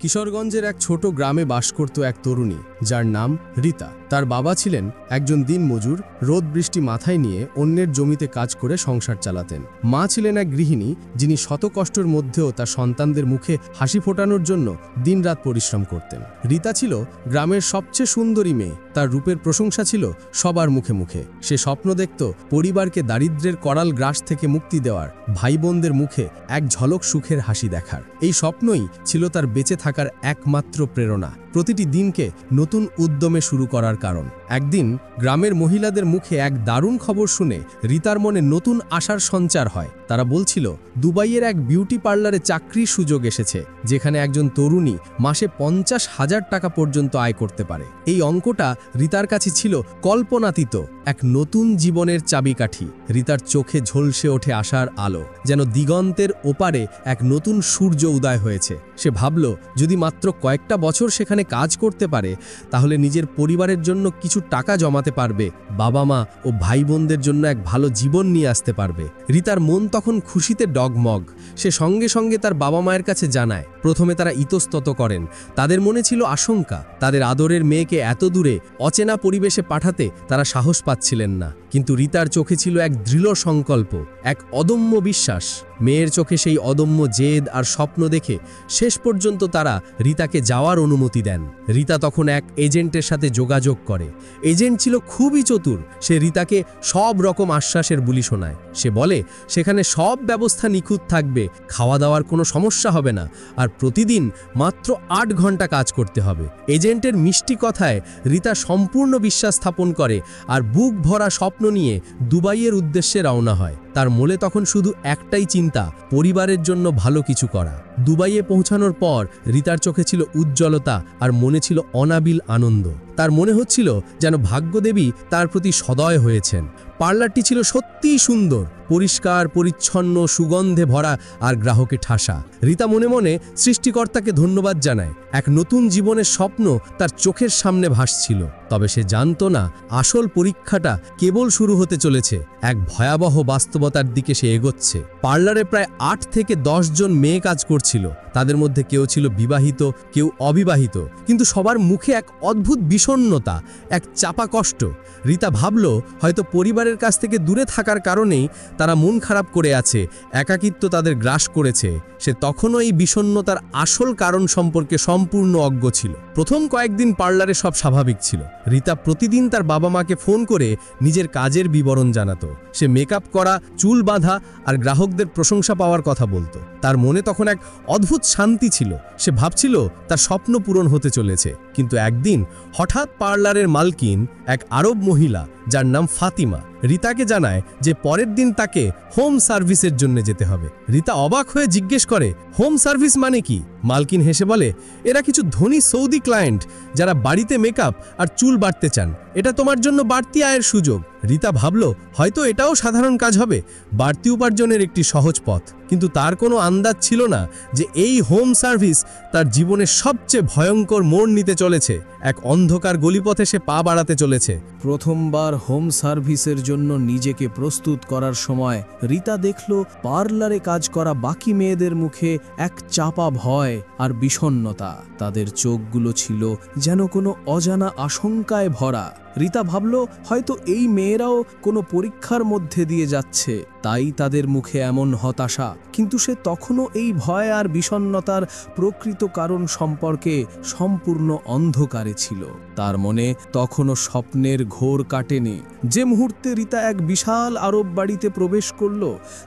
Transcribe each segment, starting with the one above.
কিশোরগঞ্জের এক ছোট গ্রামে বাস করত এক তরুণী, যার নাম রীতা। তার বাবা ছিলেন একজন দিনমজুর, রোদ বৃষ্টি মাথায় নিয়ে অন্যের জমিতে কাজ করে সংসার চালাতেন। মা ছিলেন এক গৃহিণী, যিনি শত কষ্টের মধ্যেও তার সন্তানদের মুখে হাসি ফোটানোর জন্য দিনরাত পরিশ্রম করতেন। রীতা ছিল গ্রামের সবচেয়ে সুন্দরী মেয়ে। তার রূপের প্রশংসা ছিল সবার মুখে মুখে। সে স্বপ্ন দেখত পরিবারকে দারিদ্র্যের করাল গ্রাস থেকে মুক্তি দেওয়ার, ভাই বোনদের মুখে এক ঝলক সুখের হাসি দেখার। এই স্বপ্নই ছিল তার বেঁচে থাকার একমাত্র প্রেরণা, প্রতিটি দিনকে নতুন উদ্যমে শুরু করার কারণ। একদিন গ্রামের মহিলাদের মুখে এক দারুণ খবর শুনে রীতার মনে নতুন আশার সঞ্চার হয়। তারা বলছিল, দুবাইয়ের এক বিউটি পার্লারে চাকরির সুযোগ এসেছে, যেখানে একজন তরুণী মাসে 50,000 টাকা পর্যন্ত আয় করতে পারে। এই অঙ্কটা রীতার কাছে ছিল কল্পনাতীত এক নতুন জীবনের চাবিকাঠি। রীতার চোখে ঝলসে ওঠে আশার আলো, যেন দিগন্তের ওপারে এক নতুন সূর্য উদয় হয়েছে। সে ভাবল, যদি মাত্র কয়েকটা বছর সেখানে কাজ করতে পারে, তাহলে নিজের পরিবারের জন্য কিছু টাকা জমাতে পারবে, বাবা মা ও ভাই বোনদের জন্য এক ভালো জীবন নিয়ে আসতে পারবে। রীতার মন তখন খুশিতে ডগমগ। সে সঙ্গে সঙ্গে তার বাবা মায়ের কাছে জানায়। প্রথমে তারা ইতস্তত করেন। তাদের মনে ছিল আশঙ্কা, তাদের আদরের মেয়েকে এত দূরে অচেনা পরিবেশে পাঠাতে তারা সাহস পাচ্ছিলেন না। কিন্তু রীতার চোখে ছিল এক দৃঢ় সংকল্প, এক অদম্য বিশ্বাস। মেয়ের চোখে সেই অদম্য জেদ আর স্বপ্ন দেখে শেষ পর্যন্ত তারা রীতাকে যাওয়ার অনুমতি দেন। রীতা তখন এক এজেন্টের সাথে যোগাযোগ করে। এজেন্ট ছিল খুবই চতুর। সে রীতাকে সব রকম আশ্বাসের বুলি শোনায়। সে বলে, সেখানে সব ব্যবস্থা নিখুঁত থাকবে, খাওয়া দাওয়ার কোনো সমস্যা হবে না, আর প্রতিদিন মাত্র 8 ঘন্টা কাজ করতে হবে। এজেন্টের মিষ্টি কথায় রীতা সম্পূর্ণ বিশ্বাস স্থাপন করে আর বুক ভরা স্বপ্ন নিয়ে দুবাইয়ের উদ্দেশ্যে রওনা হয়। তার মনে তখন শুধু একটাই চিন্তা, পরিবারের জন্য ভালো কিছু করা। দুবাইয়ে পৌঁছানোর পর রীতার চোখে ছিল উজ্জ্বলতা আর মনে ছিল অনাবিল আনন্দ। তার মনে হচ্ছিল যেন ভাগ্যদেবী তার প্রতি সদয় হয়েছেন। পার্লারটি ছিল সত্যিই সুন্দর, পরিষ্কার পরিচ্ছন্ন, সুগন্ধে ভরা আর গ্রাহকে ঠাসা। রীতা মনে মনে সৃষ্টিকর্তাকে ধন্যবাদ জানায়। এক নতুন জীবনের স্বপ্ন তার চোখের সামনে ভাসছিল। তবে সে জানত না, আসল পরীক্ষাটা কেবল শুরু হতে চলেছে। এক ভয়াবহ বাস্তবতার দিকে সে এগোচ্ছে। পার্লারে প্রায় 8 থেকে 10 জন মেয়ে কাজ করছিল। তাদের মধ্যে কেউ ছিল বিবাহিত, কেউ অবিবাহিত, কিন্তু সবার মুখে এক অদ্ভুত বিষণ্ণতা, এক চাপা কষ্ট। রীতা ভাবল, হয়তো পরিবারের কাছ থেকে দূরে থাকার কারণেই তারা মন খারাপ করে আছে, একাকিত্ব তাদের গ্রাস করেছে। সে তখনও এই বিষণ্ণতার আসল কারণ সম্পর্কে সম্পূর্ণ অজ্ঞ ছিল। প্রথম কয়েকদিন পার্লারে সব স্বাভাবিক ছিল। রীতা প্রতিদিন তার বাবা মাকে ফোন করে নিজের কাজের বিবরণ জানাতো। সে মেকআপ করা, চুল বাঁধা আর গ্রাহকদের প্রশংসা পাওয়ার কথা বলতো। তার মনে তখন এক অদ্ভুত শান্তি ছিল। সে ভাবছিল তার স্বপ্ন পূরণ হতে চলেছে। কিন্তু একদিন হঠাৎ পার্লারের মালকিন, এক আরব মহিলা যার নাম ফাতিমা, রীতাকে জানায় যে পরের দিন তাকে হোম সার্ভিসের জন্য যেতে হবে। রীতা অবাক হয়ে জিজ্ঞেস করে, হোম সার্ভিস মানে কি? মালকিন হেসে বলে, এরা কিছু ধনী সৌদি ক্লায়েন্ট যারা বাড়িতে মেকআপ আর চুল বাড়তে চান। এটা তোমার জন্য বাড়তি আয়ের সুযোগ। রীতা ভাবল, হয়তো এটাও সাধারণ কাজ হবে, বাড়তি উপার্জনের একটি সহজ পথ। কিন্তু তার কোনো আন্দাজ ছিল না যে এই হোম সার্ভিস তার জীবনের সবচেয়ে ভয়ঙ্কর মোড় নিতে চলেছে। এক অন্ধকার গলিপথে সে পা বাড়াতে চলেছে। প্রথমবার হোম সার্ভিসের জন্য নিজেকে প্রস্তুত করার সময় রীতা দেখল পার্লারে কাজ করা বাকি মেয়েদের মুখে এক চাপা ভয় আর বিষণ্ণতা। তাদের চোখগুলো ছিল যেন কোনো অজানা আশঙ্কায় ভরা। রীতা ভাবল, হয়তো এই মেয়েরাও কোনো পরীক্ষার মধ্যে দিয়ে যাচ্ছে, তাই তাদের মুখে এমন হতাশা। কিন্তু সে তখনও এই ভয় আর বিষণ্ণতার প্রকৃত কারণ সম্পর্কে সম্পূর্ণ অন্ধকারে ছিল। তার মনে তখনও স্বপ্নের ঘোর কাটেনি। যে মুহূর্তে রীতা এক বিশাল আরব বাড়িতে প্রবেশ করল,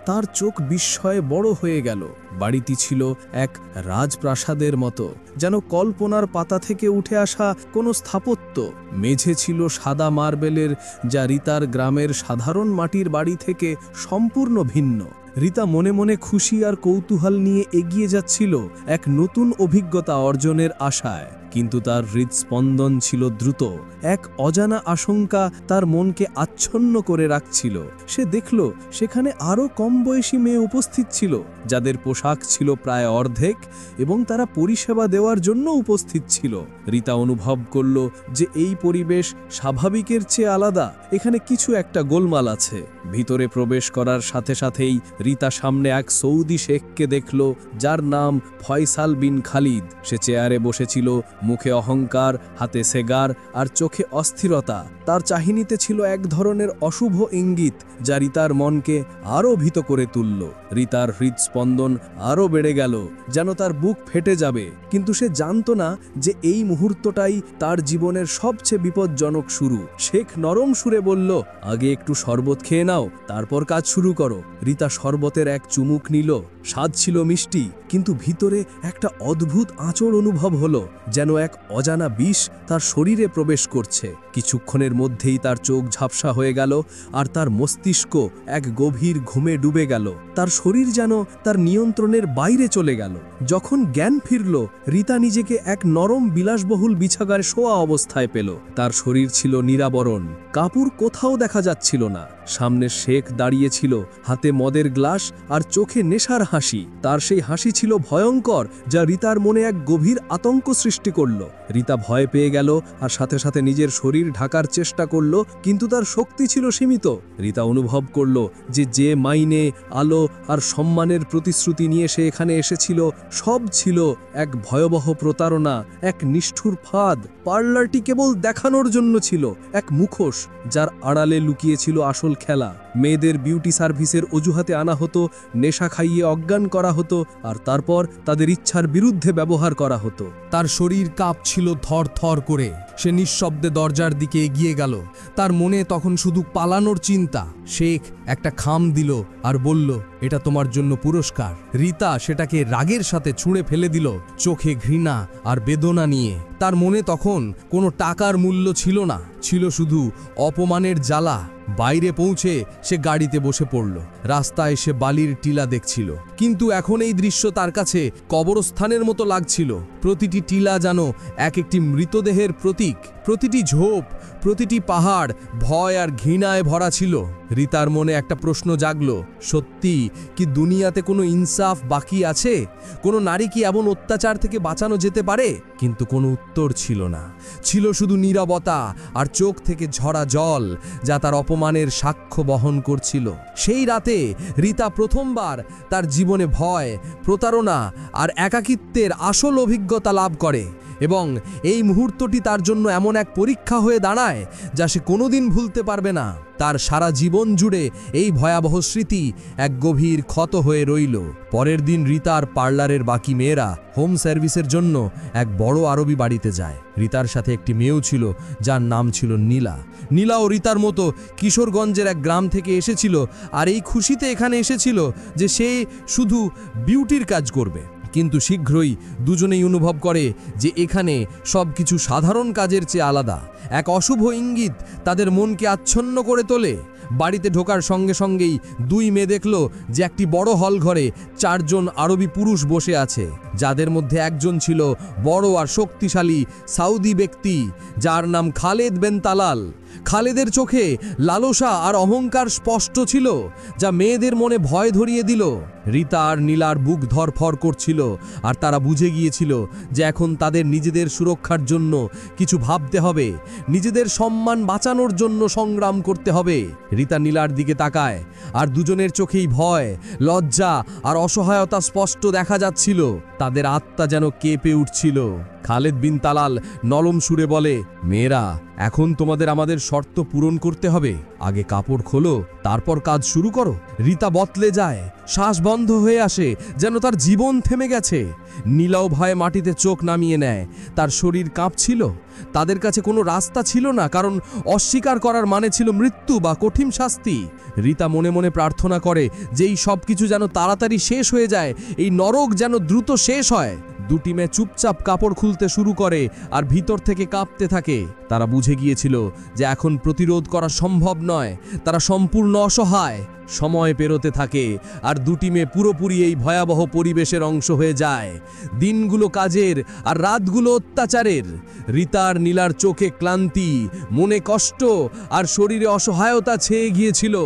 তার চোখ বিস্ময়ে বড় হয়ে গেল। বাড়িটি ছিল এক রাজপ্রাসাদের মতো, যেন কল্পনার পাতা থেকে উঠে আসা কোনো স্থাপত্য। মেঝে ছিল সাদা মার্বেলের, যা রীতার গ্রামের সাধারণ মাটির বাড়ি থেকে সম্পূর্ণ ভিন্ন। রীতা মনে মনে খুশি আর কৌতূহল নিয়ে এগিয়ে যাচ্ছিল এক নতুন অভিজ্ঞতা অর্জনের আশায়। কিন্তু তার হৃদস্পন্দন ছিল দ্রুত। এক অজানা আশঙ্কা তার মনকে আচ্ছন্ন করে রাখছিল। সে দেখল সেখানে আরও কম বয়সী মেয়ে উপস্থিত ছিল, যাদের পোশাক ছিল প্রায় অর্ধেক এবং তারা পরিষেবা দেওয়ার জন্য উপস্থিত ছিল। রীতা অনুভব করল যে এই পরিবেশ স্বাভাবিকের চেয়ে আলাদা, এখানে কিছু একটা গোলমাল আছে। ভিতরে প্রবেশ করার সাথে সাথেই রীতা সামনে এক সৌদি শেখকে দেখল, যার নাম ফয়সাল বিন খালিদ। সে চেয়ারে বসেছিল, মুখে অহংকার, হাতে সেগার আর চোখে অস্থিরতা। তার চাহনিতে ছিল এক ধরনের অশুভ ইঙ্গিত যা রীতার মনকে আরও ভীত করে তুলল। রীতার হৃদস্পন্দন আরও বেড়ে গেল, যেন তার বুক ফেটে যাবে। কিন্তু সে জানত না যে এই মুহূর্তটাই তার জীবনের সবচেয়ে বিপজ্জনক শুরু। শেখ নরম সুরে বলল, আগে একটু শরবত খেয়ে নাও, তারপর কাজ শুরু করো। রীতা শরবতের এক চুমুক নিল। স্বাদ ছিল মিষ্টি, কিন্তু ভিতরে একটা অদ্ভুত আঁচড় অনুভব হলো, যেন এক অজানা বিষ তার শরীরে প্রবেশ করছে। কিছুক্ষণের মধ্যেই তার চোখ ঝাপসা হয়ে গেল আর তার মস্তিষ্ক এক গভীর ঘুমে ডুবে গেল। তার শরীর যেন তার নিয়ন্ত্রণের বাইরে চলে গেল। যখন জ্ঞান ফিরল, রীতা নিজেকে এক নরম বিলাসবহুল বিছানায় শোয়া অবস্থায় পেল। তার শরীর ছিল নিরাবরণ, কাপড় কোথাও দেখা যাচ্ছিল না। সামনে শেখ দাঁড়িয়েছিল, হাতে মদের গ্লাস আর চোখে নেশার হাসি। তার সেই হাসি ছিল ভয়ঙ্কর, যা রীতার মনে এক গভীর আতঙ্ক সৃষ্টি করল। রীতা ভয় পেয়ে গেল আর সাথে সাথে নিজের শরীর ঢাকার চেষ্টা করল, কিন্তু তার শক্তি ছিল সীমিত। রীতা অনুভব করল যে মাইনে, আলো আর সম্মানের প্রতিশ্রুতি নিয়ে সে এখানে এসেছিল, সব ছিল এক ভয়াবহ প্রতারণা, এক নিষ্ঠুর ফাঁদ। পার্লারটি কেবল দেখানোর জন্য ছিল এক মুখোশ, যার আড়ালে লুকিয়েছিল আসল খেলা। মেয়েদের বিউটি সার্ভিসের অজুহাতে আনা হতো, নেশা খাইয়ে অজ্ঞান করা হতো, আর তারপর তাদের ইচ্ছার বিরুদ্ধে ব্যবহার করা হতো। তার শরীর কাঁপছিল থর থর করে। সে নিঃশব্দে দরজার দিকে এগিয়ে গেল। তার মনে তখন শুধু পালানোর চিন্তা। শেখ একটা খাম দিল আর বলল, এটা তোমার জন্য পুরস্কার। রীতা সেটাকে রাগের সাথে ছুঁড়ে ফেলে দিল, চোখে ঘৃণা আর বেদনা নিয়ে। তার মনে তখন কোনো টাকার মূল্য ছিল না, ছিল শুধু অপমানের জ্বালা। বাইরে পৌঁছে সে গাড়িতে বসে পড়ল। রাস্তায় সে বালির টিলা দেখছিল, কিন্তু এখন এই দৃশ্য তার কাছে কবরস্থানের মতো লাগছিল। প্রতিটি টিলা যেন এক একটি মৃতদেহের প্রতীক। প্রতিটি ঝোপ, প্রতিটি পাহাড় ভয় আর ঘৃণায় ভরা ছিল। রীতার মনে একটা প্রশ্ন জাগল, সত্যি কি দুনিয়াতে কোনো ইনসাফ বাকি আছে? কোনো নারী কি এমন অত্যাচার থেকে বাঁচানো যেতে পারে? কিন্তু কোনো উত্তর ছিল না। ছিল শুধু নীরবতা আর চোখ থেকে ঝরা জল, যা তার অপমানের সাক্ষ্য বহন করছিল। সেই রাতে রীতা প্রথমবার তার জীবনে ভয়, প্রতারণা আর একাকিত্বের আসল অভিজ্ঞতা লাভ করে, এবং এই মুহূর্তটি তার জন্য এমন এক পরীক্ষা হয়ে দাঁড়ায় যা সে কোনোদিন ভুলতে পারবে না। তার সারা জীবন জুড়ে এই ভয়াবহ স্মৃতি এক গভীর ক্ষত হয়ে রইল। পরের দিন রীতা আর পার্লারের বাকি মেয়েরা হোম সার্ভিসের জন্য এক বড় আরবি বাড়িতে যায়। রীতার সাথে একটি মেয়েও ছিল, যার নাম ছিল নীলা। নীলাও রীতার মতো কিশোরগঞ্জের এক গ্রাম থেকে এসেছিল, আর এই খুশিতে এখানে এসেছিল যে সে শুধু বিউটির কাজ করবে। কিন্তু শীঘ্রই দুজনেই অনুভব করে যে এখানে সবকিছু সাধারণ কাজের চেয়ে আলাদা। এক অশুভ ইঙ্গিত তাদের মনকে আচ্ছন্ন করে তোলে। বাড়িতে ঢোকার সঙ্গে সঙ্গেই দুই মেয়ে দেখল যে একটি বড় হল ঘরে 4 জন আরবি পুরুষ বসে আছে, যাদের মধ্যে একজন ছিল বড় আর শক্তিশালী সাউদি ব্যক্তি, যার নাম খালেদ বিন তালাল। খালেদের চোখে লালসা আর অহংকার স্পষ্ট ছিল, যা মেয়েদের মনে ভয় ধরিয়ে দিল। রীতা আর নীলার বুক ধরফর করছিল, আর তারা বুঝে গিয়েছিল যে এখন তাদের নিজেদের সুরক্ষার জন্য কিছু ভাবতে হবে, নিজেদের সম্মান বাঁচানোর জন্য সংগ্রাম করতে হবে। রীতা নীলার দিকে তাকায়, আর দুজনের চোখেই ভয়, লজ্জা আর অসহায়তা স্পষ্ট দেখা যাচ্ছিল। তাদের আত্মা যেন কেঁপে উঠছিল। খালেদ বিন তালাল নরম সুরে বলে, মেয়েরা, এখন তোমাদের আমাদের শর্ত পূরণ করতে হবে। আগে কাপড় খোলো, তারপর কাজ শুরু করো। রীতা বতলে যায়, শ্বাস বন্ধ হয়ে আসে, যেন তার জীবন থেমে গেছে। নীলাও ভয়ে মাটিতে চোখ নামিয়ে নেয়, তার শরীর কাঁপছিল। তাদের কাছে কোনো রাস্তা ছিল না, কারণ অস্বীকার করার মানে ছিল মৃত্যু বা কঠিন শাস্তি। রীতা মনে মনে প্রার্থনা করে যে এই সব কিছু যেন তাড়াতাড়ি শেষ হয়ে যায়, এই নরক যেন দ্রুত শেষ হয়। দুটি মেয়ে চুপচাপ কাপড় খুলতে শুরু করে আর ভিতর থেকে কাঁপতে থাকে। তারা বুঝে গিয়েছিল যে এখন প্রতিরোধ করা সম্ভব নয়, তারা সম্পূর্ণ অসহায়। সময় পেরোতে থাকে আর দুটি মেয়ে পুরোপুরি এই ভয়াবহ পরিবেশের অংশ হয়ে যায়। দিনগুলো কাজের আর রাতগুলো অত্যাচারের। রীতা আর নীলার চোখে ক্লান্তি, মনে কষ্ট আর শরীরে অসহায়তা ছেয়ে গিয়েছিল।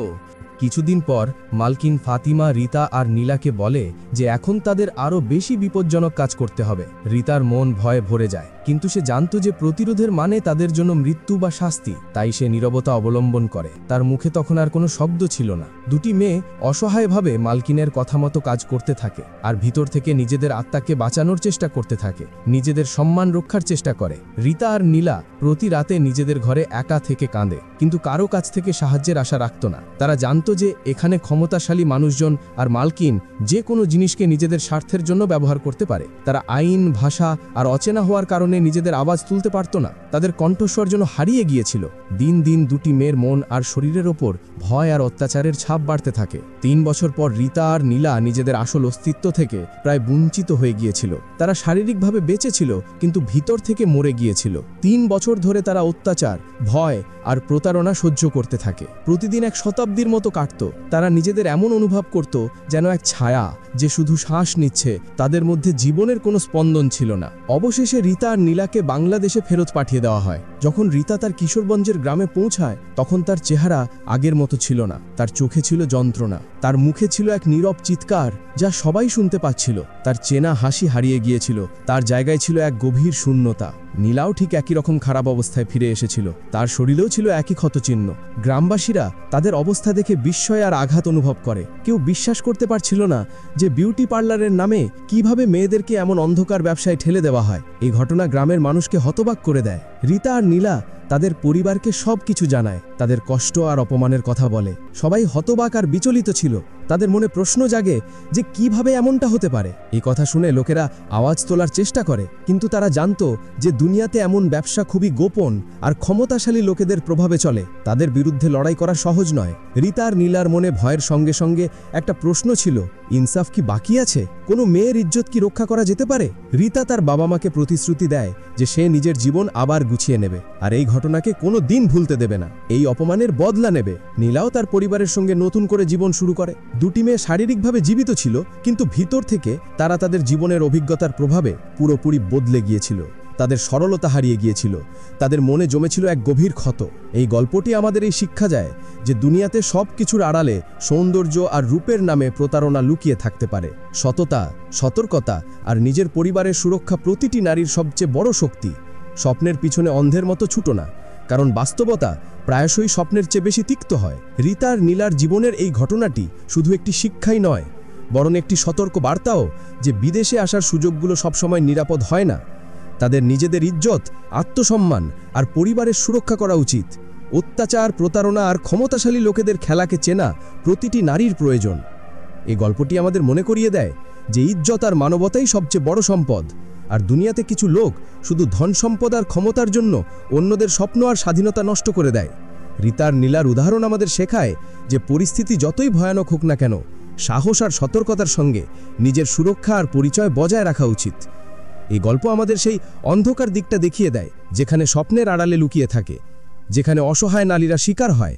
কিছুদিন পর মালকিন ফাতিমা রীতা আর নীলাকে বলে যে এখন তাদের আরও বেশি বিপজ্জনক কাজ করতে হবে। রীতার মন ভয়ে ভরে যায়, কিন্তু সে জানতো যে প্রতিরোধের মানে তাদের জন্য মৃত্যু বা শাস্তি, তাই সে নীরবতা অবলম্বন করে। তার মুখে তখন আর কোনো শব্দ ছিল না। দুটি মেয়ে অসহায়ভাবে মালকিনের কথা মতো কাজ করতে থাকে আর ভিতর থেকে নিজেদের আত্মাকে বাঁচানোর চেষ্টা করতে থাকে, নিজেদের সম্মান রক্ষার চেষ্টা করে। রীতা আর নীলা প্রতি রাতে নিজেদের ঘরে একা থেকে কাঁদে, কিন্তু কারো কাছ থেকে সাহায্যের আশা রাখত না। তারা জানতো যে এখানে ক্ষমতাশালী মানুষজন আর মালকিন যে কোনো জিনিসকে নিজেদের স্বার্থের জন্য ব্যবহার করতে পারে। তারা আইন, ভাষা আর অচেনা হওয়ার কারণে নিজেদের আওয়াজ তুলতে পারত না। তাদের কণ্ঠস্বর যেন হারিয়ে গিয়েছিল। দিন দিন দুটি মেয়ের মন আর শরীরের ওপর ভয় আর অত্যাচারের ছাপ বাড়তে থাকে। 3 বছর পর রীতা আর নীলা নিজেদের আসল অস্তিত্ব থেকে প্রায় বঞ্চিত হয়ে গিয়েছিল। তারা শারীরিকভাবে বেঁচে ছিল, কিন্তু ভিতর থেকে মরে গিয়েছিল। 3 বছর ধরে তারা অত্যাচার, ভয় আর প্রতারণা সহ্য করতে থাকে। প্রতিদিন এক শতাব্দীর মতো কাটত। তারা নিজেদের এমন অনুভব করত যেন এক ছায়া যে শুধু শ্বাস নিচ্ছে, তাদের মধ্যে জীবনের কোনো স্পন্দন ছিল না। অবশেষে রীতা আর নীলাকে বাংলাদেশে ফেরত পাঠিয়ে দেওয়া হয়। যখন রীতা তার কিশোরগঞ্জের গ্রামে পৌঁছায়, তখন তার চেহারা আগের মতো ছিল না। তার চোখে ছিল যন্ত্রণা, তার মুখে ছিল এক নীরব চিৎকার যা সবাই শুনতে পাচ্ছিল। তার চেনা হাসি হারিয়ে গিয়েছিল, তার জায়গায় ছিল এক গভীর শূন্যতা। নীলাও ঠিক একই রকম খারাপ অবস্থায় ফিরে এসেছিল, তার শরীরেও ছিল একই ক্ষতচিহ্ন। গ্রামবাসীরা তাদের অবস্থা দেখে বিস্ময় আর আঘাত অনুভব করে। কেউ বিশ্বাস করতে পারছিল না যে বিউটি পার্লারের নামে কিভাবে মেয়েদেরকে এমন অন্ধকার ব্যবসায় ঠেলে দেওয়া হয়। এই ঘটনা গ্রামের মানুষকে হতবাক করে দেয়। রীতা আর নীলা তাদের পরিবারকে সব কিছু জানায়, তাদের কষ্ট আর অপমানের কথা বলে। সবাই হতবাক আর বিচলিত ছিল। তাদের মনে প্রশ্ন জাগে যে কিভাবে এমনটা হতে পারে। এই কথা শুনে লোকেরা আওয়াজ তোলার চেষ্টা করে, কিন্তু তারা জানতো যে দুনিয়াতে এমন ব্যবসা খুবই গোপন আর ক্ষমতাশালী লোকেদের প্রভাবে চলে। তাদের বিরুদ্ধে লড়াই করা সহজ নয়। রীতা আর নীলার মনে ভয়ের সঙ্গে সঙ্গে একটা প্রশ্ন ছিল, ইনসাফ কি বাকি আছে? কোনো মেয়ের ইজ্জত কি রক্ষা করা যেতে পারে? রীতা তার বাবা মাকে প্রতিশ্রুতি দেয় যে সে নিজের জীবন আবার গুছিয়ে নেবে আর এই ঘটনাকে কোনো দিন ভুলতে দেবে না, এই অপমানের বদলা নেবে। নীলাও তার পরিবারের সঙ্গে নতুন করে জীবন শুরু করে। দুটি মেয়ে শারীরিকভাবে জীবিত ছিল, কিন্তু ভিতর থেকে তারা তাদের জীবনের অভিজ্ঞতার প্রভাবে পুরোপুরি বদলে গিয়েছিল। তাদের সরলতা হারিয়ে গিয়েছিল, তাদের মনে জমেছিল এক গভীর ক্ষত। এই গল্পটি আমাদের এই শিক্ষা যায় যে দুনিয়াতে সব কিছুর আড়ালে সৌন্দর্য আর রূপের নামে প্রতারণা লুকিয়ে থাকতে পারে। সততা, সতর্কতা আর নিজের পরিবারের সুরক্ষা প্রতিটি নারীর সবচেয়ে বড় শক্তি। স্বপ্নের পিছনে অন্ধের মতো ছুটো না, কারণ বাস্তবতা প্রায়শই স্বপ্নের চেয়ে বেশি তিক্ত হয়। রীতা আর নীলার জীবনের এই ঘটনাটি শুধু একটি শিক্ষাই নয়, বরং একটি সতর্ক বার্তাও যে বিদেশে আসার সুযোগগুলো সবসময় নিরাপদ হয় না। তাদের নিজেদের ইজ্জত, আত্মসম্মান আর পরিবারের সুরক্ষা করা উচিত। অত্যাচার, প্রতারণা আর ক্ষমতাশালী লোকেদের খেলাকে চেনা প্রতিটি নারীর প্রয়োজন। এই গল্পটি আমাদের মনে করিয়ে দেয় যে ইজ্জত আর মানবতাই সবচেয়ে বড় সম্পদ, আর দুনিয়াতে কিছু লোক শুধু ধন সম্পদ আর ক্ষমতার জন্য অন্যদের স্বপ্ন আর স্বাধীনতা নষ্ট করে দেয়। রীতার নীলার উদাহরণ আমাদের শেখায় যে পরিস্থিতি যতই ভয়ানক হোক না কেন, সাহস আর সতর্কতার সঙ্গে নিজের সুরক্ষা আর পরিচয় বজায় রাখা উচিত। এই গল্প আমাদের সেই অন্ধকার দিকটা দেখিয়ে দেয় যেখানে স্বপ্নের আড়ালে লুকিয়ে থাকে, যেখানে অসহায় নারীরা শিকার হয়